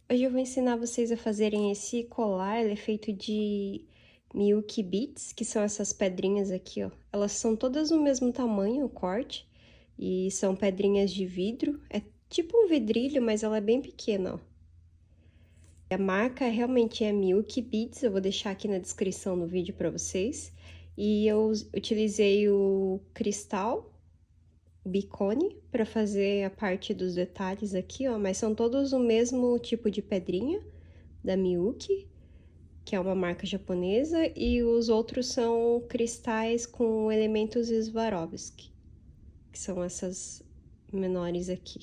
Hoje eu vou ensinar vocês a fazerem esse colar, ele é feito de Miyuki Beads, que são essas pedrinhas aqui, ó. Elas são todas do mesmo tamanho, o corte, e são pedrinhas de vidro. É tipo um vidrilho, mas ela é bem pequena, ó. A marca realmente é Miyuki Beads, eu vou deixar aqui na descrição do vídeo para vocês. E eu utilizei o cristal Bicone para fazer a parte dos detalhes aqui, ó, mas são todos o mesmo tipo de pedrinha da Miyuki, que é uma marca japonesa, e os outros são cristais com elementos Swarovski, que são essas menores aqui.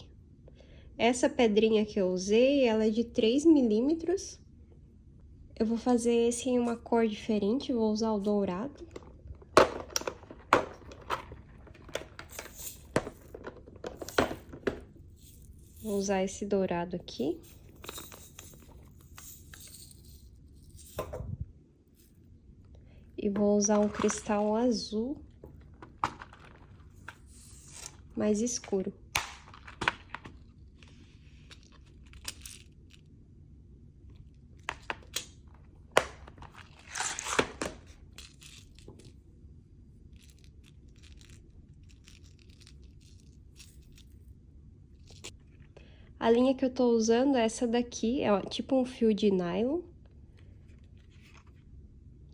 Essa pedrinha que eu usei, ela é de 3 milímetros. Eu vou fazer esse em uma cor diferente, vou usar o dourado. Vou usar esse dourado aqui. E vou usar um cristal azul mais escuro. A linha que eu tô usando é essa daqui, é tipo um fio de nylon.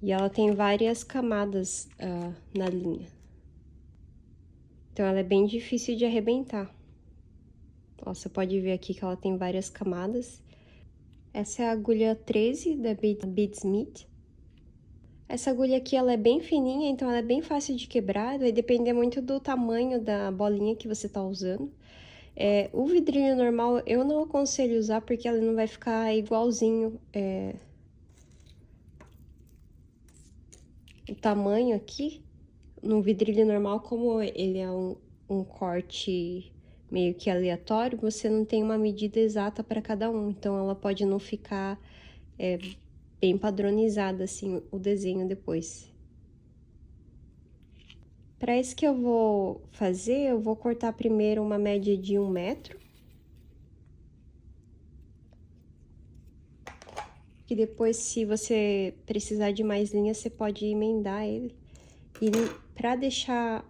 E ela tem várias camadas na linha. Então, ela é bem difícil de arrebentar. Ó, você pode ver aqui que ela tem várias camadas. Essa é a agulha 13 da Beadsmith. Essa agulha aqui, ela é bem fininha, então ela é bem fácil de quebrar. Vai depender muito do tamanho da bolinha que você tá usando. O vidrinho normal, eu não aconselho usar, porque ela não vai ficar igualzinho o tamanho aqui. No vidrilho normal, como ele é um corte meio que aleatório, você não tem uma medida exata para cada um, então ela pode não ficar bem padronizada assim o desenho depois. Para esse que eu vou fazer, eu vou cortar primeiro uma média de 1 metro. Que depois, se você precisar de mais linha, você pode emendar ele. E para deixar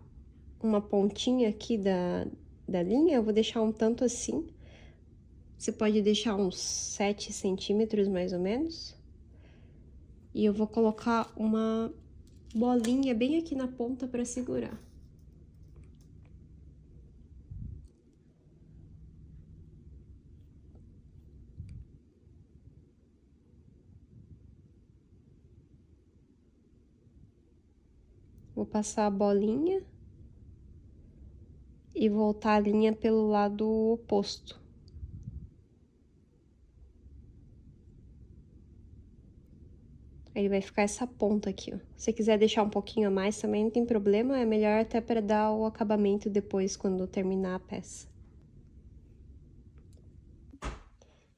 uma pontinha aqui da linha, eu vou deixar um tanto assim. Você pode deixar uns 7 centímetros, mais ou menos. E eu vou colocar uma bolinha bem aqui na ponta para segurar. Vou passar a bolinha e voltar a linha pelo lado oposto. Aí vai ficar essa ponta aqui, ó. Se quiser deixar um pouquinho a mais também não tem problema, é melhor até para dar o acabamento depois, quando terminar a peça.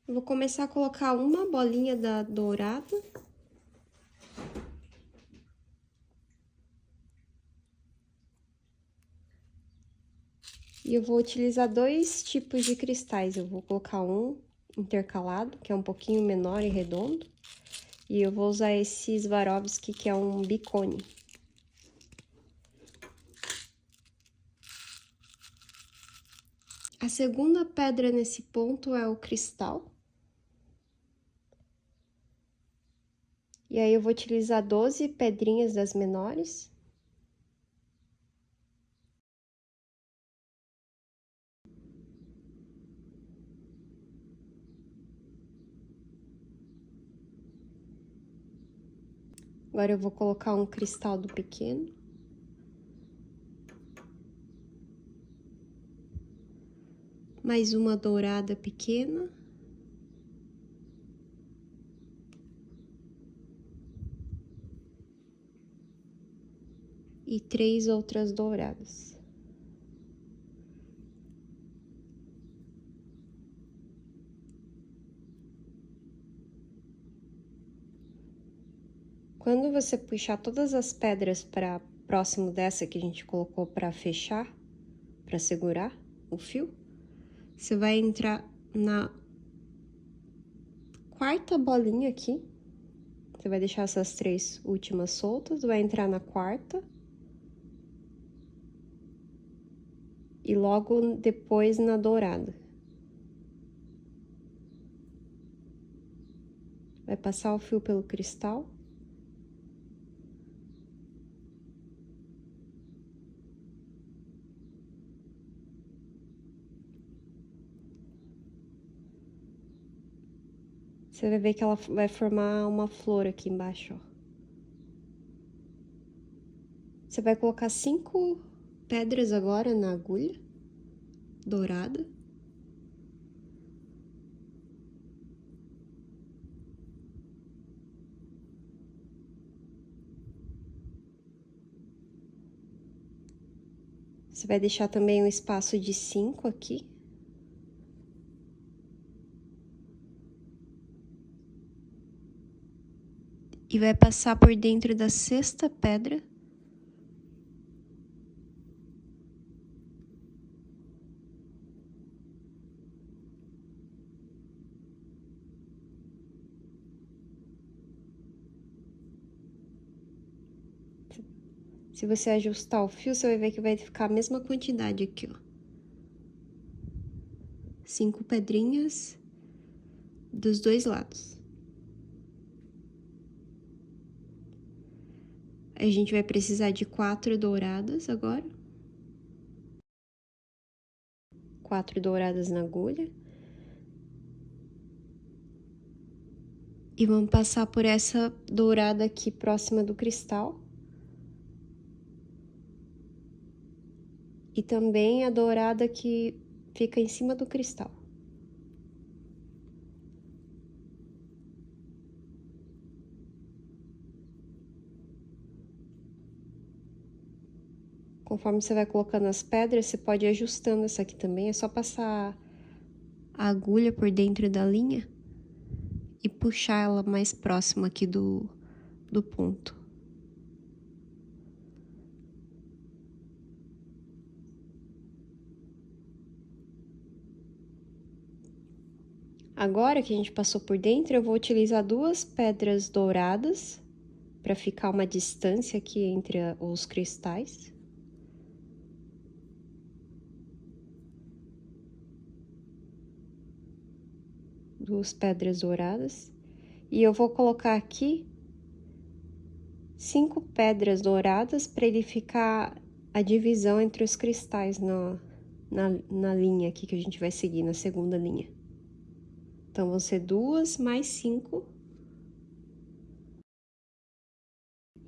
Eu vou começar a colocar uma bolinha da dourada. E eu vou utilizar dois tipos de cristais. Eu vou colocar um intercalado, que é um pouquinho menor e redondo. E eu vou usar esse Swarovski, que é um bicone. A segunda pedra nesse ponto é o cristal. E aí, eu vou utilizar 12 pedrinhas das menores. Agora, eu vou colocar um cristal do pequeno. Mais uma dourada pequena. E 3 outras douradas. Quando você puxar todas as pedras para próximo dessa que a gente colocou para fechar, para segurar o fio, você vai entrar quarta bolinha aqui. Você vai deixar essas 3 últimas soltas, vai entrar na quarta. E logo depois na dourada. Vai passar o fio pelo cristal. Você vai ver que ela vai formar uma flor aqui embaixo, ó. Você vai colocar 5 pedras agora na agulha dourada. Você vai deixar também um espaço de 5 aqui. E vai passar por dentro da 6ª pedra. Se você ajustar o fio, você vai ver que vai ficar a mesma quantidade aqui, ó. 5 pedrinhas dos 2 lados. A gente vai precisar de 4 douradas agora. 4 douradas na agulha. E vamos passar por essa dourada aqui próxima do cristal. E também a dourada que fica em cima do cristal. Conforme você vai colocando as pedras, você pode ir ajustando essa aqui também. É só passar a agulha por dentro da linha e puxar ela mais próxima aqui do ponto. Agora que a gente passou por dentro, eu vou utilizar 2 pedras douradas para ficar uma distância aqui entre os cristais. Duas pedras douradas. E eu vou colocar aqui 5 pedras douradas para ele ficar a divisão entre os cristais na linha aqui que a gente vai seguir, na segunda linha. Então, vão ser 2 mais 5.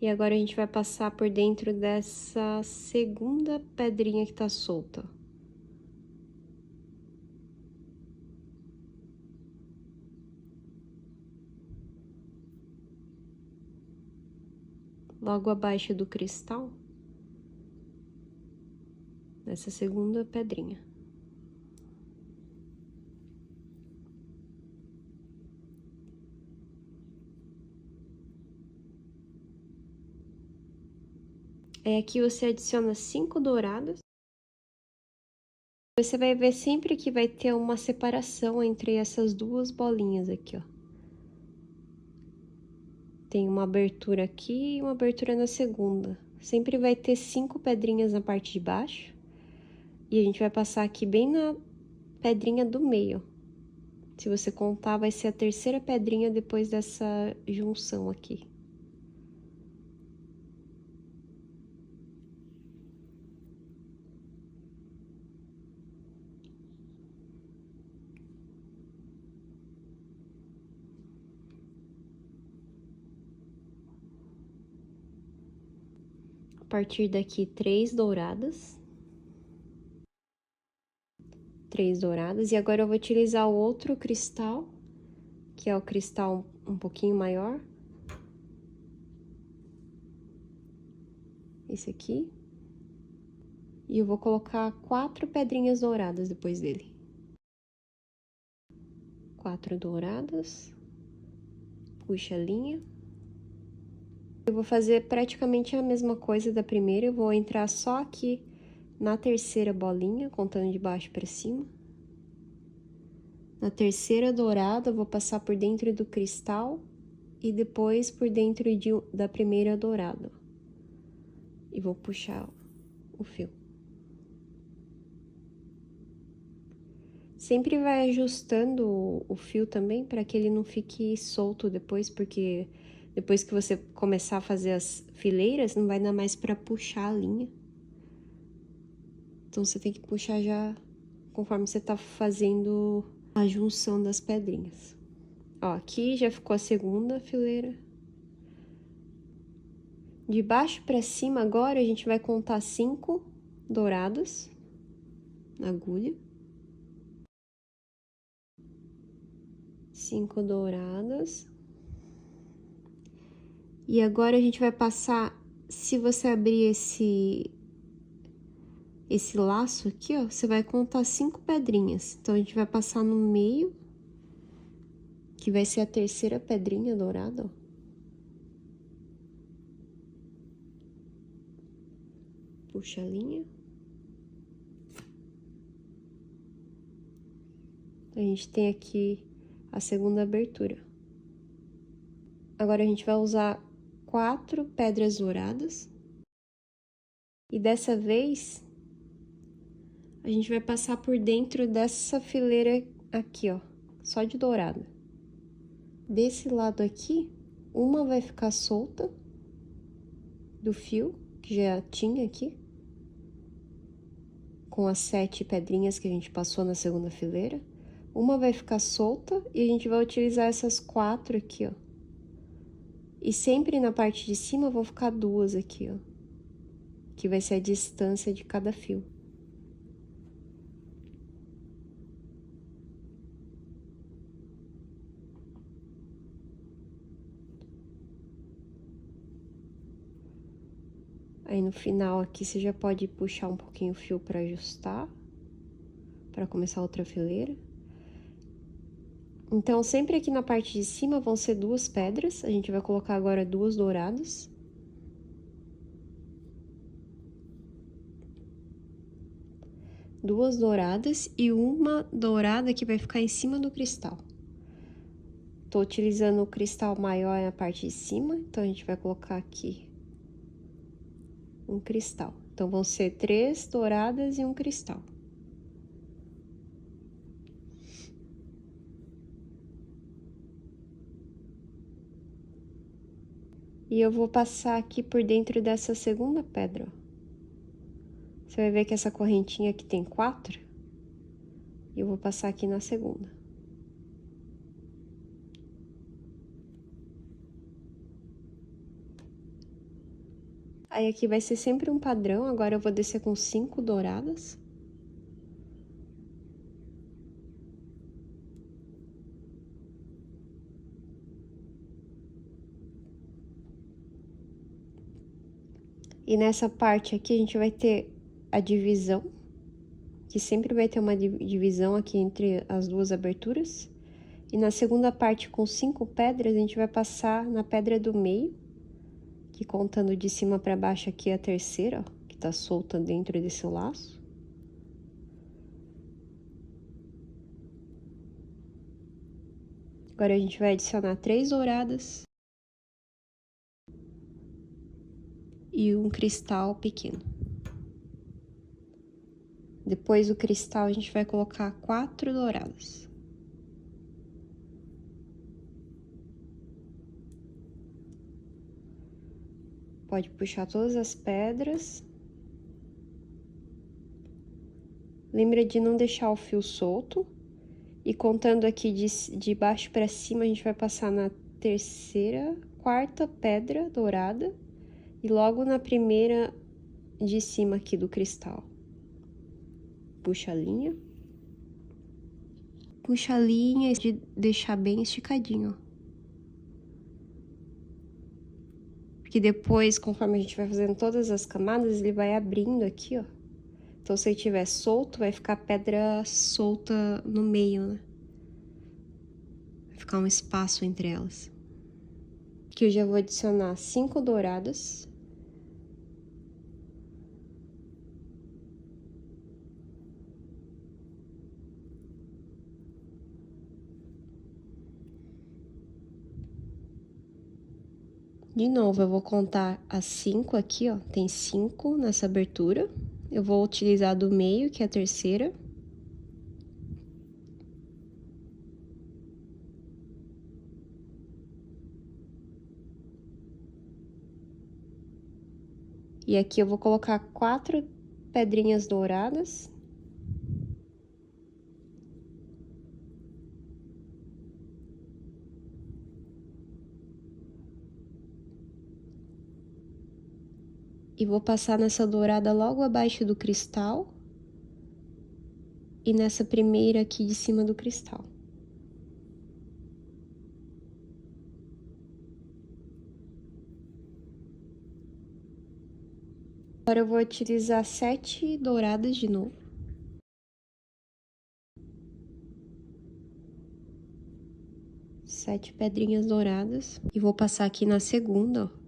E agora a gente vai passar por dentro dessa segunda pedrinha que tá solta. Logo abaixo do cristal, nessa segunda pedrinha. Aí aqui você adiciona 5 douradas. Você vai ver sempre que vai ter uma separação entre essas 2 bolinhas aqui, ó. Tem uma abertura aqui e uma abertura na segunda. Sempre vai ter 5 pedrinhas na parte de baixo. E a gente vai passar aqui bem na pedrinha do meio. Se você contar, vai ser a 3ª pedrinha depois dessa junção aqui. A partir daqui, 3 douradas. 3 douradas. E agora eu vou utilizar o outro cristal, que é o cristal um pouquinho maior. Esse aqui. E eu vou colocar 4 pedrinhas douradas depois dele. 4 douradas. Puxa a linha. Eu vou fazer praticamente a mesma coisa da primeira. Eu vou entrar só aqui na 3ª bolinha, contando de baixo para cima. Na terceira dourada, eu vou passar por dentro do cristal e depois por dentro da primeira dourada. E vou puxar o fio. Sempre vai ajustando o fio também para que ele não fique solto depois, porque depois que você começar a fazer as fileiras, não vai dar mais para puxar a linha. Então você tem que puxar já conforme você tá fazendo a junção das pedrinhas. Ó, aqui já ficou a segunda fileira. De baixo para cima agora a gente vai contar 5 douradas na agulha. 5 douradas. E agora a gente vai passar, se você abrir esse laço aqui, ó, você vai contar 5 pedrinhas. Então a gente vai passar no meio, que vai ser a terceira pedrinha dourada, ó. Puxa a linha. A gente tem aqui a segunda abertura. Agora a gente vai usar 4 pedras douradas. E dessa vez, a gente vai passar por dentro dessa fileira aqui, ó, só de dourada. Desse lado aqui, uma vai ficar solta do fio, que já tinha aqui, com as 7 pedrinhas que a gente passou na segunda fileira. Uma vai ficar solta e a gente vai utilizar essas 4 aqui, ó. E sempre na parte de cima vão ficar 2 aqui, ó, que vai ser a distância de cada fio. Aí no final aqui você já pode puxar um pouquinho o fio para ajustar, para começar outra fileira. Então sempre aqui na parte de cima vão ser 2 pedras, a gente vai colocar agora 2 douradas. Duas douradas e uma dourada que vai ficar em cima do cristal. Tô utilizando o cristal maior na parte de cima, então a gente vai colocar aqui um cristal. Então vão ser 3 douradas e um cristal. E eu vou passar aqui por dentro dessa segunda pedra, ó. Você vai ver que essa correntinha aqui tem 4, e eu vou passar aqui na segunda. Aí aqui vai ser sempre um padrão, agora eu vou descer com 5 douradas. E nessa parte aqui a gente vai ter a divisão, que sempre vai ter uma divisão aqui entre as duas aberturas. E na segunda parte, com 5 pedras, a gente vai passar na pedra do meio, que contando de cima para baixo aqui é a terceira, ó, que tá solta dentro desse laço. Agora a gente vai adicionar 3 douradas e um cristal pequeno. Depois do cristal a gente vai colocar 4 douradas. Pode puxar todas as pedras. Lembra de não deixar o fio solto. E contando aqui de baixo para cima, a gente vai passar na terceira, quarta pedra dourada. E logo na primeira de cima aqui do cristal. Puxa a linha. Puxa a linha de deixar bem esticadinho, ó. Porque depois, conforme a gente vai fazendo todas as camadas, ele vai abrindo aqui, ó. Então, se ele tiver solto, vai ficar pedra solta no meio, né? Vai ficar um espaço entre elas. Aqui eu já vou adicionar 5 douradas. De novo, eu vou contar as 5 aqui, ó. Tem 5 nessa abertura. Eu vou utilizar do meio, que é a terceira. E aqui eu vou colocar 4 pedrinhas douradas. E vou passar nessa dourada logo abaixo do cristal. E nessa primeira aqui de cima do cristal. Agora eu vou utilizar 7 douradas de novo. Sete pedrinhas douradas. E vou passar aqui na segunda, ó.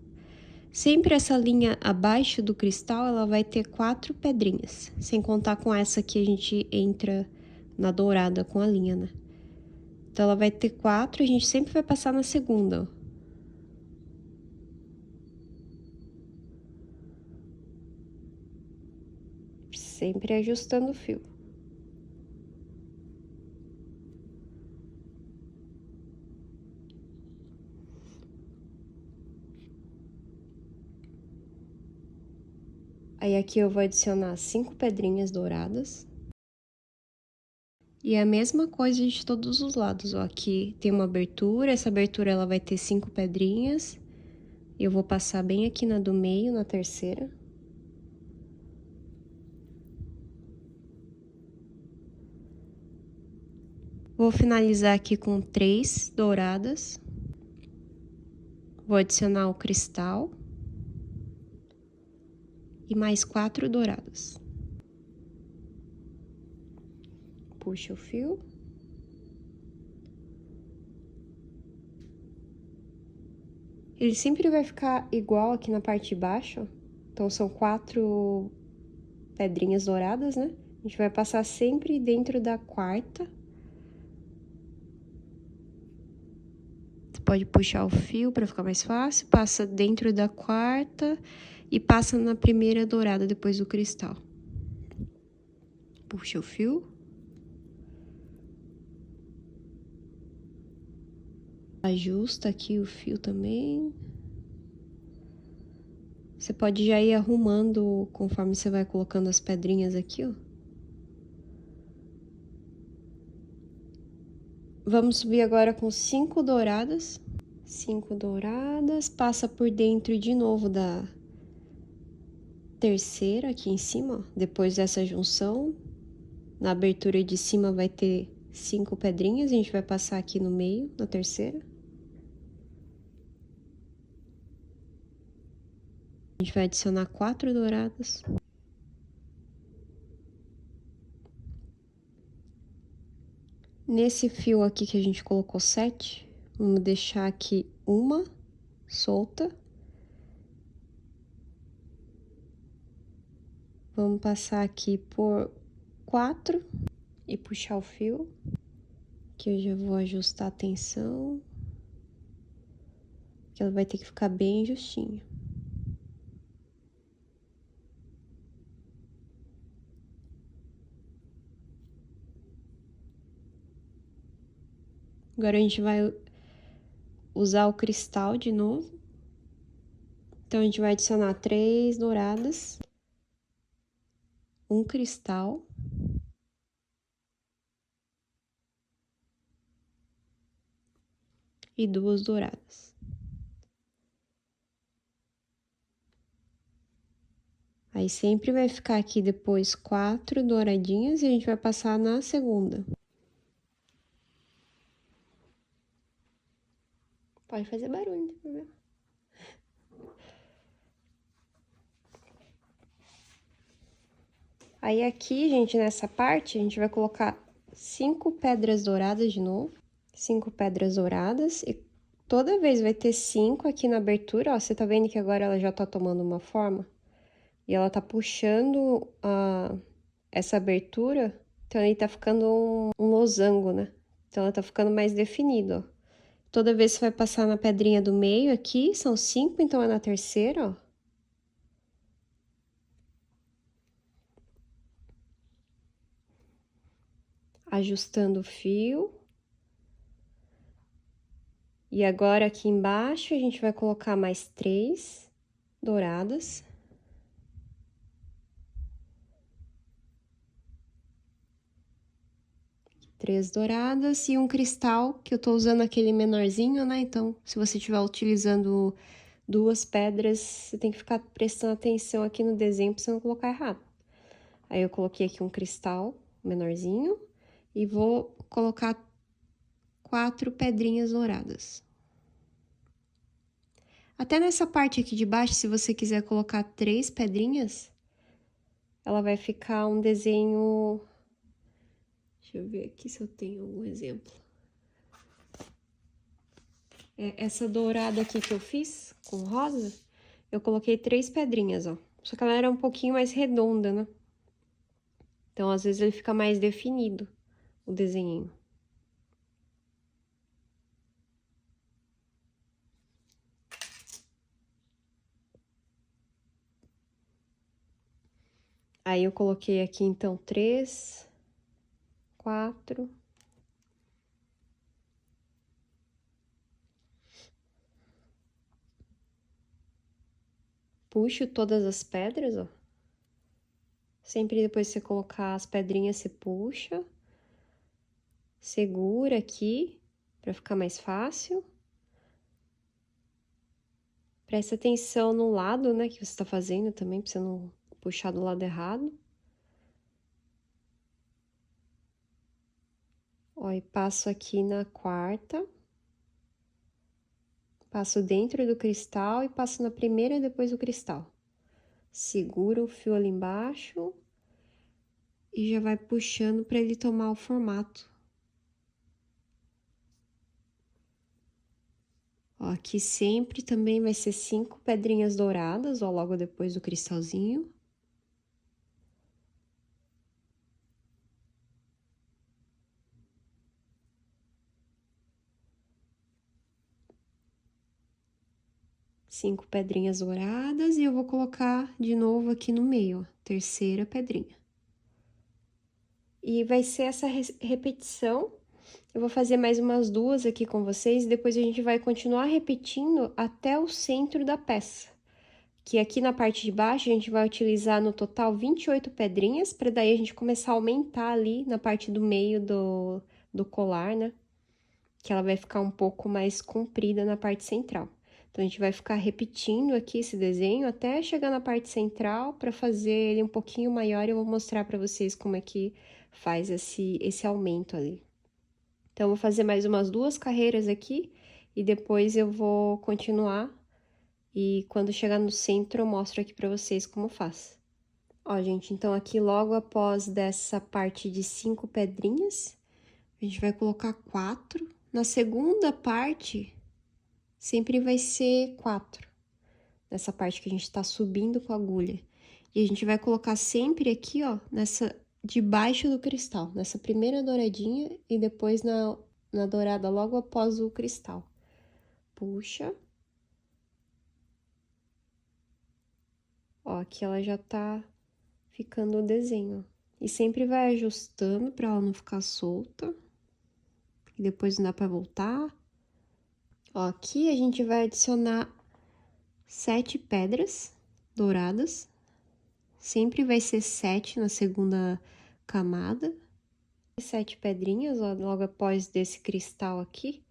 Sempre essa linha abaixo do cristal, ela vai ter 4 pedrinhas. Sem contar com essa que a gente entra na dourada com a linha, né? Então, ela vai ter 4, a gente sempre vai passar na segunda, ó. Sempre ajustando o fio. Aí, aqui eu vou adicionar 5 pedrinhas douradas. E é a mesma coisa de todos os lados, ó. Aqui tem uma abertura, essa abertura ela vai ter 5 pedrinhas. Eu vou passar bem aqui na do meio, na terceira. Vou finalizar aqui com 3 douradas. Vou adicionar o cristal. E mais 4 douradas. Puxa o fio. Ele sempre vai ficar igual aqui na parte de baixo, ó. Então, são 4 pedrinhas douradas, né? A gente vai passar sempre dentro da quarta. Você pode puxar o fio para ficar mais fácil. Passa dentro da quarta e passa na primeira dourada depois do cristal. Puxa o fio. Ajusta aqui o fio também. Você pode já ir arrumando conforme você vai colocando as pedrinhas aqui, ó. Vamos subir agora com 5 douradas. 5 douradas, passa por dentro de novo da terceira aqui em cima, ó. Depois dessa junção, na abertura de cima vai ter 5 pedrinhas, a gente vai passar aqui no meio, na terceira. A gente vai adicionar 4 douradas. Nesse fio aqui que a gente colocou 7, vamos deixar aqui uma solta. Vamos passar aqui por 4 e puxar o fio. Aqui eu já vou ajustar a tensão, que ela vai ter que ficar bem justinha. Agora a gente vai usar o cristal de novo. Então, a gente vai adicionar 3 douradas, um cristal e 2 douradas. Aí, sempre vai ficar aqui depois 4 douradinhas e a gente vai passar na segunda. Pode fazer barulho, não tem problema. Aí, aqui, gente, nessa parte, a gente vai colocar 5 pedras douradas de novo. 5 pedras douradas e toda vez vai ter 5 aqui na abertura, ó. Você tá vendo que agora ela já tá tomando uma forma? E ela tá puxando essa abertura, então aí tá ficando um losango, né? Então ela tá ficando mais definido, ó. Toda vez que você vai passar na pedrinha do meio aqui, são 5, então é na terceira, ó. Ajustando o fio. E agora aqui embaixo a gente vai colocar mais 3 douradas. Três douradas e um cristal, que eu tô usando aquele menorzinho, né? Então, se você estiver utilizando 2 pedras, você tem que ficar prestando atenção aqui no desenho pra você não colocar errado. Aí eu coloquei aqui um cristal menorzinho e vou colocar 4 pedrinhas douradas. Até nessa parte aqui de baixo, se você quiser colocar 3 pedrinhas, ela vai ficar um desenho... Deixa eu ver aqui se eu tenho algum exemplo. Essa dourada aqui que eu fiz com rosa, eu coloquei 3 pedrinhas, ó. Só que ela era um pouquinho mais redonda, né? Então, às vezes, ele fica mais definido, o desenho. Aí, eu coloquei aqui, então, 3, 4... Puxo todas as pedras, ó. Sempre depois que você colocar as pedrinhas, você puxa. Segura aqui, pra ficar mais fácil. Presta atenção no lado, né, que você tá fazendo também, pra você não puxar do lado errado. Ó, e passo aqui na quarta. Passo dentro do cristal e passo na primeira e depois do cristal. Segura o fio ali embaixo e já vai puxando para ele tomar o formato. Ó, aqui sempre também vai ser 5 pedrinhas douradas, ó, logo depois do cristalzinho. Cinco pedrinhas douradas e eu vou colocar de novo aqui no meio, ó, terceira pedrinha. E vai ser essa repetição. Eu vou fazer mais umas 2 aqui com vocês, e depois a gente vai continuar repetindo até o centro da peça. Que aqui na parte de baixo a gente vai utilizar no total 28 pedrinhas, para daí a gente começar a aumentar ali na parte do meio do colar, né? Que ela vai ficar um pouco mais comprida na parte central. Então, a gente vai ficar repetindo aqui esse desenho até chegar na parte central para fazer ele um pouquinho maior e eu vou mostrar para vocês como é que faz esse aumento ali. Então, eu vou fazer mais umas 2 carreiras aqui e depois eu vou continuar e quando chegar no centro eu mostro aqui pra vocês como faz. Ó, gente, então aqui logo após dessa parte de 5 pedrinhas, a gente vai colocar 4. Na segunda parte, sempre vai ser 4. Nessa parte que a gente tá subindo com a agulha. E a gente vai colocar sempre aqui, ó, debaixo do cristal. Nessa primeira douradinha e depois na dourada logo após o cristal. Puxa. Ó, aqui ela já tá ficando o desenho. E sempre vai ajustando pra ela não ficar solta. E depois não dá pra voltar. Ó, aqui a gente vai adicionar 7 pedras douradas. Sempre vai ser 7 na segunda camada. 7 pedrinhas, ó, logo após desse cristal aqui,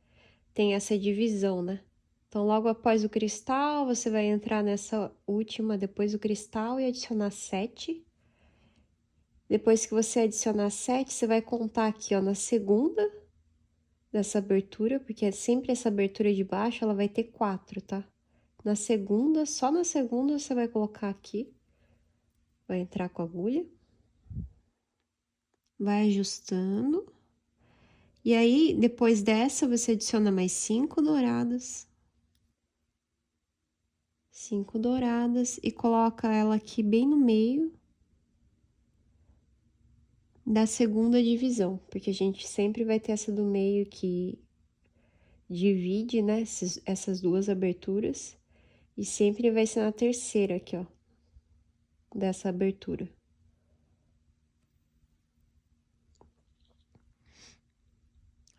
tem essa divisão, né? Então, logo após o cristal, você vai entrar nessa última, depois do cristal, e adicionar 7. Depois que você adicionar 7, você vai contar aqui, ó, na segunda dessa abertura, porque é sempre essa abertura de baixo, ela vai ter 4, tá? Na segunda, só na segunda, você vai colocar aqui, vai entrar com a agulha, vai ajustando, e aí, depois dessa, você adiciona mais 5 douradas. 5 douradas e coloca ela aqui bem no meio da segunda divisão, porque a gente sempre vai ter essa do meio aqui divide, né, essas duas aberturas. E sempre vai ser na terceira aqui, ó, dessa abertura.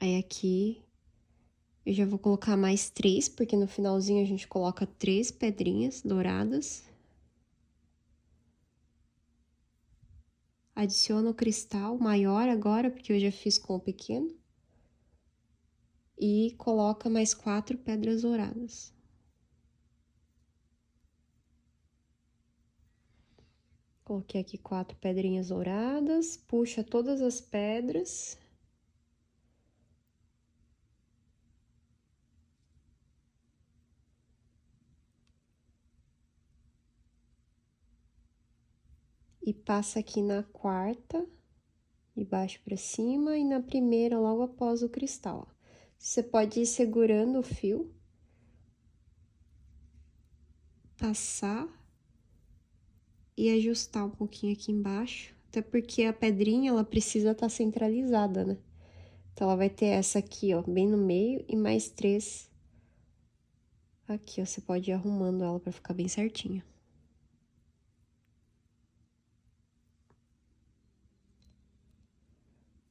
Aí aqui eu já vou colocar mais 3, porque no finalzinho a gente coloca 3 pedrinhas douradas. Adiciono o cristal maior agora, porque eu já fiz com o pequeno. E coloca mais 4 pedras douradas. Coloquei aqui 4 pedrinhas douradas, puxa todas as pedras. E passa aqui na quarta, de baixo para cima, e na primeira, logo após o cristal, ó. Você pode ir segurando o fio, passar e ajustar um pouquinho aqui embaixo, até porque a pedrinha, ela precisa estar centralizada, né? Então, ela vai ter essa aqui, ó, bem no meio, e mais 3 aqui, ó. Você pode ir arrumando ela para ficar bem certinha.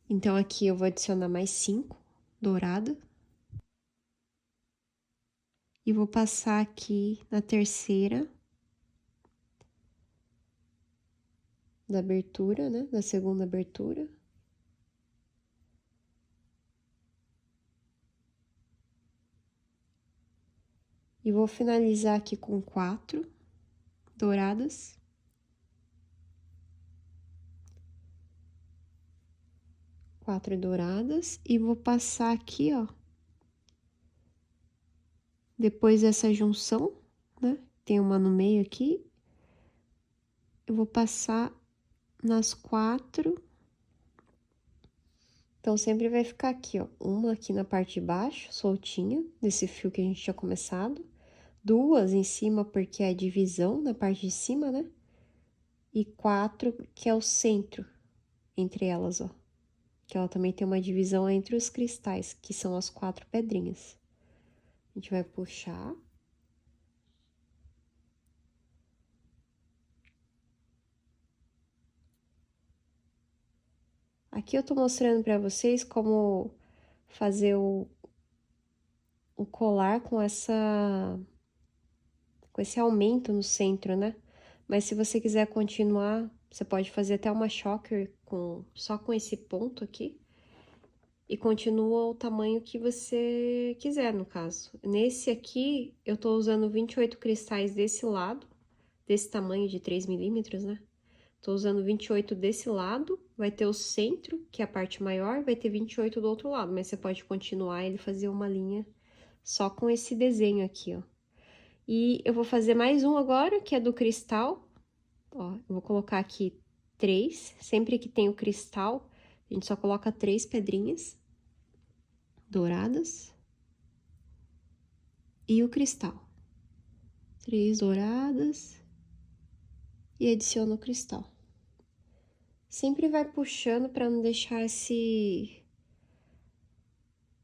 Então, aqui eu vou adicionar mais 5 dourada. E vou passar aqui na terceira da abertura, né? Da segunda abertura. E vou finalizar aqui com 4 douradas. Quatro douradas. E vou passar aqui, ó. Depois dessa junção, né? Tem uma no meio aqui. Eu vou passar nas 4. Então, sempre vai ficar aqui, ó. Uma aqui na parte de baixo, soltinha, desse fio que a gente tinha começado. 2 em cima, porque é a divisão na parte de cima, né? E 4, que é o centro entre elas, ó. Que ela também tem uma divisão entre os cristais, que são as 4 pedrinhas. A gente vai puxar. Aqui eu tô mostrando pra vocês como fazer o colar com esse aumento no centro, né? Mas se você quiser continuar, você pode fazer até uma choker só com esse ponto aqui. E continua o tamanho que você quiser, no caso. Nesse aqui, eu tô usando 28 cristais desse lado, desse tamanho de 3 milímetros, né? Tô usando 28 desse lado, vai ter o centro, que é a parte maior, vai ter 28 do outro lado, mas você pode continuar ele fazer uma linha só com esse desenho aqui, ó. E eu vou fazer mais um agora, que é do cristal. Ó, eu vou colocar aqui 3, sempre que tem o cristal, a gente só coloca 3 pedrinhas douradas. E o cristal. 3 douradas. E adiciono o cristal. Sempre vai puxando para não deixar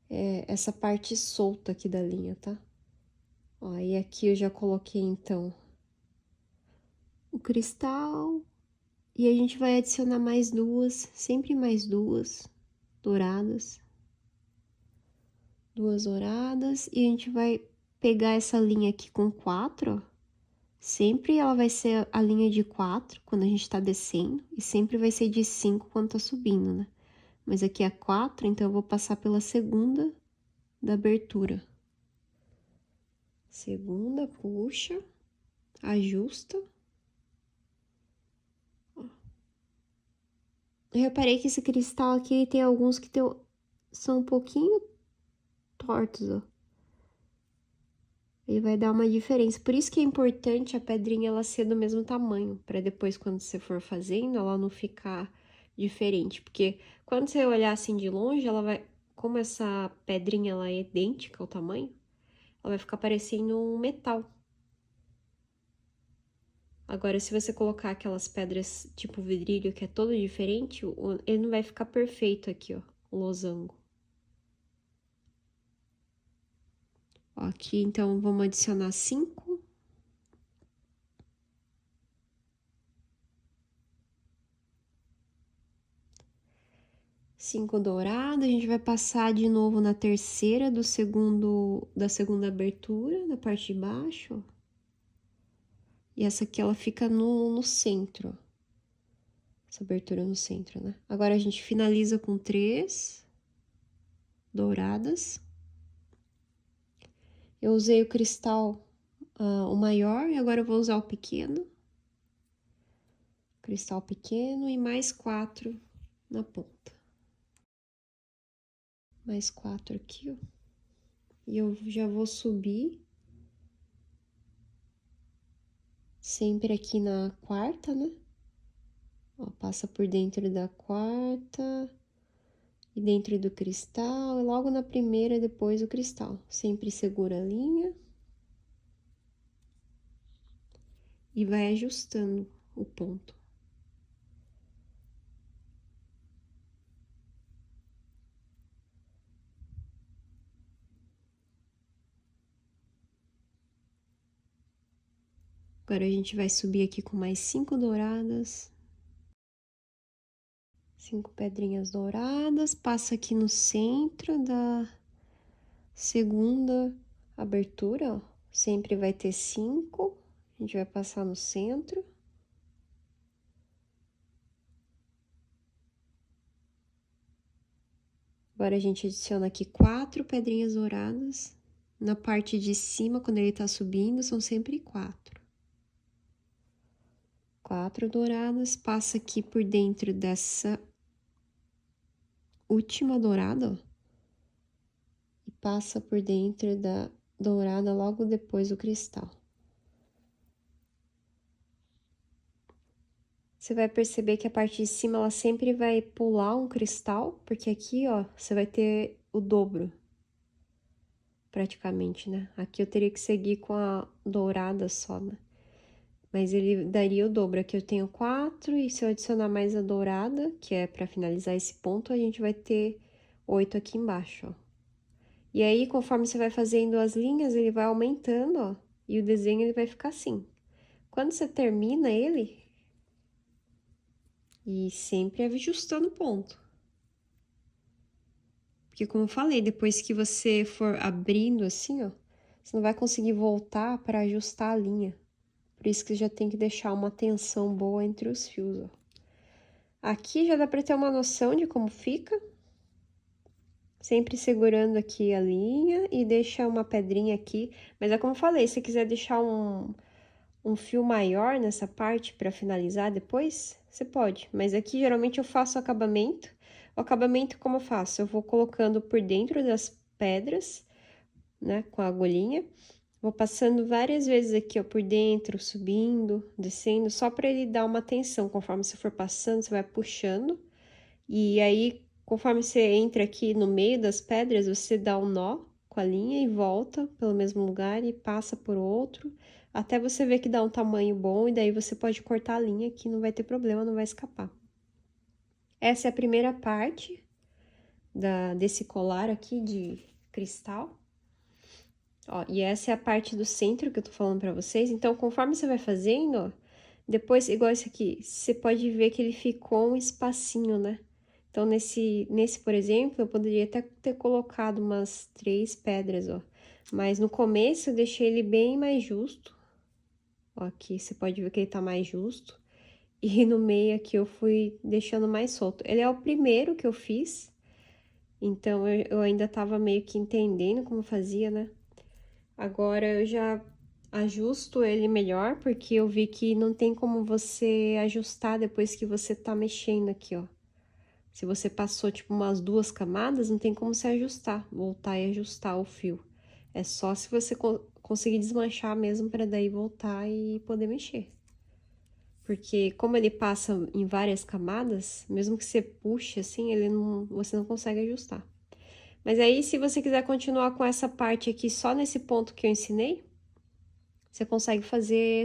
essa parte solta aqui da linha, tá? Ó, e aqui eu já coloquei, então, o cristal. E a gente vai adicionar mais 2, sempre mais 2 douradas. 2 douradas. E a gente vai pegar essa linha aqui com 4, ó. Sempre ela vai ser a linha de 4 quando a gente tá descendo. E sempre vai ser de 5 quando tá subindo, né? Mas aqui é 4, então eu vou passar pela segunda da abertura. Segunda, puxa, ajusta. Eu reparei que esse cristal aqui tem alguns que são um pouquinho tortos, ó. Ele vai dar uma diferença. Por isso que é importante a pedrinha ela ser do mesmo tamanho, para depois quando você for fazendo, ela não ficar diferente, porque quando você olhar assim de longe, ela vai, como essa pedrinha ela é idêntica ao tamanho, ela vai ficar parecendo um metal. Agora, se você colocar aquelas pedras tipo vidrilho, que é todo diferente, ele não vai ficar perfeito aqui, ó, o losango. Ó, aqui, então, vamos adicionar 5. Cinco douradas, a gente vai passar de novo na terceira da segunda abertura, na parte de baixo, ó. E essa aqui, ela fica no centro, ó. Essa abertura no centro, né? Agora, a gente finaliza com 3 douradas. Eu usei o cristal, o maior, e agora eu vou usar o pequeno. Cristal pequeno e mais 4 na ponta. Mais 4 aqui, ó. E eu já vou subir sempre aqui na quarta, né? Ó, passa por dentro da quarta e dentro do cristal, e logo na primeira, depois o cristal. Sempre segura a linha e vai ajustando o ponto. Agora a gente vai subir aqui com mais 5 douradas. 5 pedrinhas douradas, passa aqui no centro da segunda abertura, ó. Sempre vai ter 5, a gente vai passar no centro. Agora a gente adiciona aqui 4 pedrinhas douradas. Na parte de cima, quando ele tá subindo, são sempre 4. 4 douradas, passa aqui por dentro dessa última dourada, ó, e passa por dentro da dourada logo depois do cristal. Você vai perceber que a parte de cima, ela sempre vai pular um cristal, porque aqui, ó, você vai ter o dobro, praticamente, né? Aqui eu teria que seguir com a dourada só, né? Mas ele daria o dobro. Aqui eu tenho 4, e se eu adicionar mais a dourada, que é pra finalizar esse ponto, a gente vai ter 8 aqui embaixo, ó. E aí, conforme você vai fazendo as linhas, ele vai aumentando, ó, e o desenho ele vai ficar assim. Quando você termina ele, e sempre ajustando o ponto. Porque, como eu falei, depois que você for abrindo assim, ó, você não vai conseguir voltar para ajustar a linha. Por isso que já tem que deixar uma tensão boa entre os fios, ó. Aqui já dá para ter uma noção de como fica. Sempre segurando aqui a linha e deixa uma pedrinha aqui. Mas é como eu falei, se quiser deixar um fio maior nessa parte para finalizar depois, você pode. Mas aqui geralmente eu faço acabamento. O acabamento, como eu faço? Eu vou colocando por dentro das pedras, né, com a agulhinha. Vou passando várias vezes aqui, ó, por dentro, subindo, descendo, só para ele dar uma tensão. Conforme você for passando, você vai puxando. E aí, conforme você entra aqui no meio das pedras, você dá um nó com a linha e volta pelo mesmo lugar e passa por outro, até você ver que dá um tamanho bom, e daí você pode cortar a linha que não vai ter problema, não vai escapar. Essa é a primeira parte desse colar aqui de cristal. Ó, e essa é a parte do centro que eu tô falando pra vocês. Então, conforme você vai fazendo, ó, depois, igual esse aqui, você pode ver que ele ficou um espacinho, né? Então, nesse, por exemplo, eu poderia até ter colocado umas 3 pedras, ó. Mas no começo eu deixei ele bem mais justo. Ó, aqui você pode ver que ele tá mais justo. E no meio aqui eu fui deixando mais solto. Ele é o primeiro que eu fiz. Então, eu ainda tava meio que entendendo como fazia, né? Agora eu já ajusto ele melhor, porque eu vi que não tem como você ajustar depois que você tá mexendo aqui, ó. Se você passou, tipo, umas 2 camadas, não tem como você ajustar, voltar e ajustar o fio. É só se você conseguir desmanchar mesmo, para daí voltar e poder mexer. Porque como ele passa em várias camadas, mesmo que você puxe assim, você não consegue ajustar. Mas aí, se você quiser continuar com essa parte aqui só nesse ponto que eu ensinei, você consegue fazer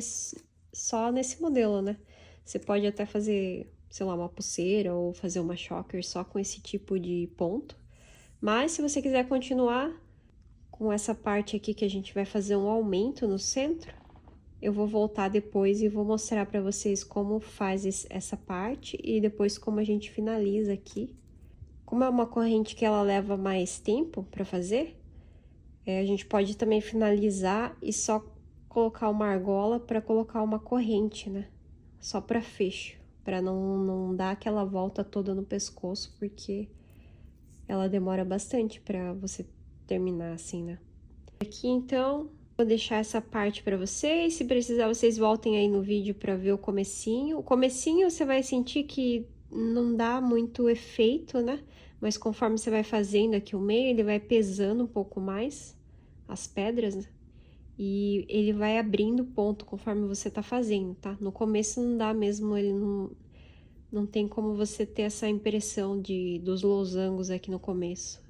só nesse modelo, né? Você pode até fazer, sei lá, uma pulseira ou fazer uma choker só com esse tipo de ponto. Mas se você quiser continuar com essa parte aqui que a gente vai fazer um aumento no centro. Eu vou voltar depois e vou mostrar pra vocês como faz essa parte e depois como a gente finaliza aqui. Como é uma corrente que ela leva mais tempo pra fazer, a gente pode também finalizar e só colocar uma argola pra colocar uma corrente, né? Só pra fecho, pra não dar aquela volta toda no pescoço, porque ela demora bastante pra você terminar assim, né? Aqui, então, vou deixar essa parte pra vocês. Se precisar, vocês voltem aí no vídeo pra ver o comecinho. O comecinho você vai sentir que não dá muito efeito, né? Mas conforme você vai fazendo aqui o meio, ele vai pesando um pouco mais as pedras, né? E ele vai abrindo ponto conforme você tá fazendo, tá? No começo não dá mesmo, ele não tem como você ter essa impressão dos losangos aqui no começo.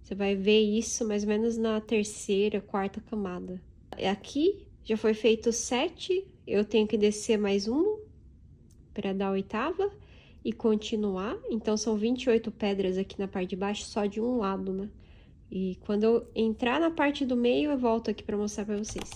Você vai ver isso mais ou menos na terceira, quarta camada. Aqui já foi feito 7, eu tenho que descer mais um para dar a oitava e continuar. Então, são 28 pedras aqui na parte de baixo, só de um lado, né? E quando eu entrar na parte do meio, eu volto aqui para mostrar para vocês.